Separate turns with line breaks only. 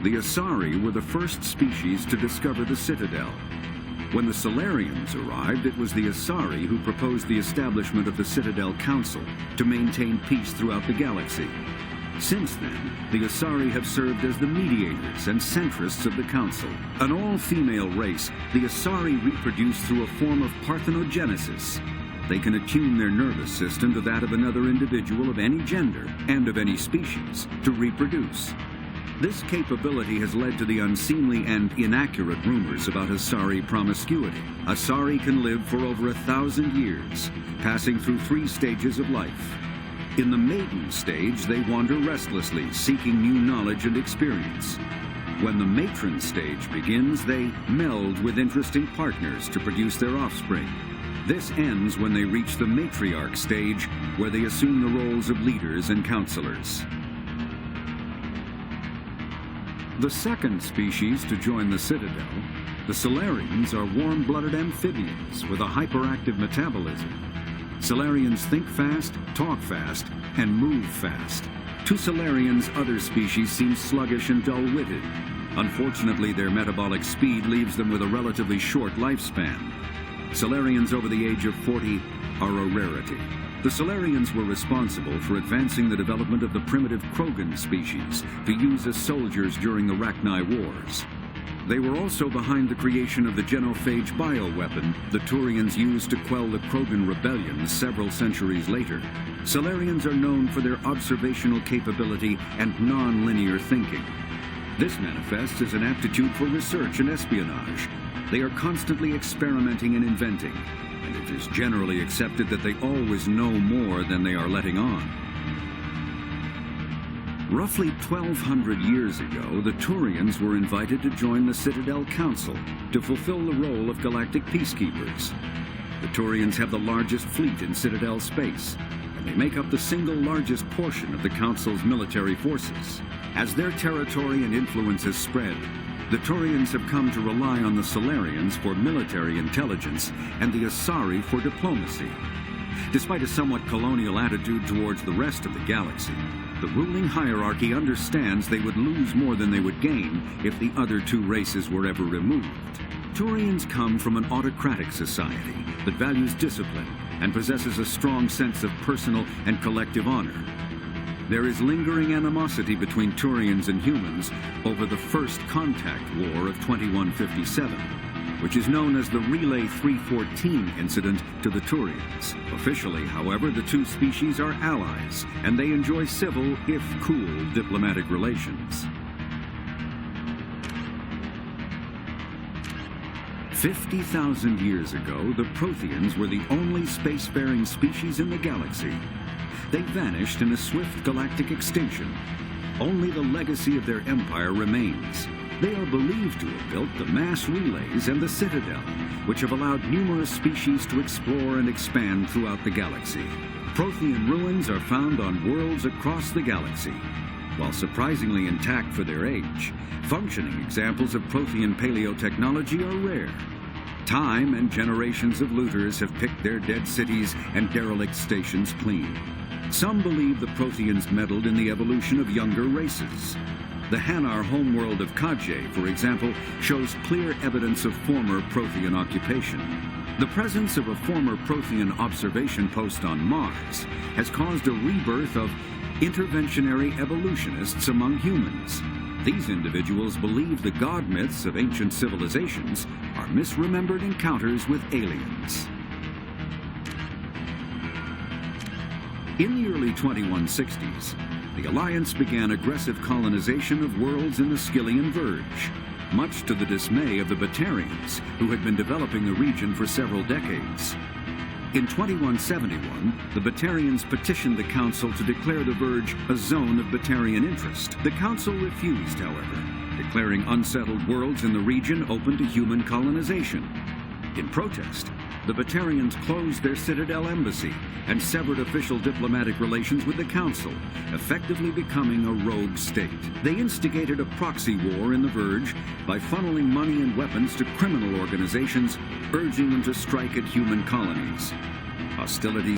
The Asari were the first species to discover the Citadel. When the Solarians arrived, it was the Asari who proposed the establishment of the Citadel Council to maintain peace throughout the galaxy. Since then, the Asari have served as the mediators and centrists of the Council. An all-female race, the Asari reproduce through a form of parthenogenesis. They can attune their nervous system to that of another individual of any gender and of any species to reproduce. This capability has led to the unseemly and inaccurate rumors about Asari promiscuity. Asari can live for over 1,000 years, passing through 3 stages of life. In the maiden stage, they wander restlessly, seeking new knowledge and experience. When the matron stage begins, they meld with interesting partners to produce their offspring. This ends when they reach the matriarch stage, where they assume the roles of leaders and counselors. The second species to join the Citadel, the Solarians, are warm-blooded amphibians with a hyperactive metabolism. Solarians think fast, talk fast, and move fast. To Solarians, other species seem sluggish and dull-witted. Unfortunately, their metabolic speed leaves them with a relatively short lifespan. Solarians over the age of 40 are a rarity. The Solarians were responsible for advancing the development of the primitive Krogan species to use as soldiers during the Rachni Wars. They were also behind the creation of the genophage bioweapon the Turians used to quell the Krogan rebellions several centuries later. Solarians are known for their observational capability and non-linear thinking. This manifests as an aptitude for research and espionage. They are constantly experimenting and inventing, and it is generally accepted that they always know more than they are letting on. Roughly 1,200 years ago, the Turians were invited to join the Citadel Council to fulfill the role of galactic peacekeepers. The Turians have the largest fleet in Citadel space, and they make up the single largest portion of the Council's military forces. As their territory and influence has spread, the Turians have come to rely on the Solarians for military intelligence and the Asari for diplomacy. Despite a somewhat colonial attitude towards the rest of the galaxy, the ruling hierarchy understands they would lose more than they would gain if the other 2 races were ever removed. Turians come from an autocratic society that values discipline and possesses a strong sense of personal and collective honor. There is lingering animosity between Turians and humans over the First Contact War of 2157, which is known as the Relay 314 incident to the Turians. Officially, however, the 2 species are allies, and they enjoy civil, if cool, diplomatic relations. 50,000 years ago, the Protheans were the only spacefaring species in the galaxy. They vanished in a swift galactic extinction. Only the legacy of their empire remains. They are believed to have built the mass relays and the Citadel, which have allowed numerous species to explore and expand throughout the galaxy. Prothean ruins are found on worlds across the galaxy. While surprisingly intact for their age, functioning examples of Prothean paleotechnology are rare. Time and generations of looters have picked their dead cities and derelict stations clean. Some believe the Protheans meddled in the evolution of younger races. The Hanar homeworld of Kaje, for example, shows clear evidence of former Prothean occupation. The presence of a former Prothean observation post on Mars has caused a rebirth of interventionary evolutionists among humans. These individuals believe the god myths of ancient civilizations are misremembered encounters with aliens. In the early 2160s, the Alliance began aggressive colonization of worlds in the Skyllian Verge, much to the dismay of the Batarians, who had been developing the region for several decades. In 2171, the Batarians petitioned the Council to declare the Verge a zone of Batarian interest. The Council refused, however, declaring unsettled worlds in the region open to human colonization. In protest, the Batarians closed their Citadel embassy and severed official diplomatic relations with the Council, effectively becoming a rogue state. They instigated a proxy war in the Verge by funneling money and weapons to criminal organizations, urging them to strike at human colonies. Hostilities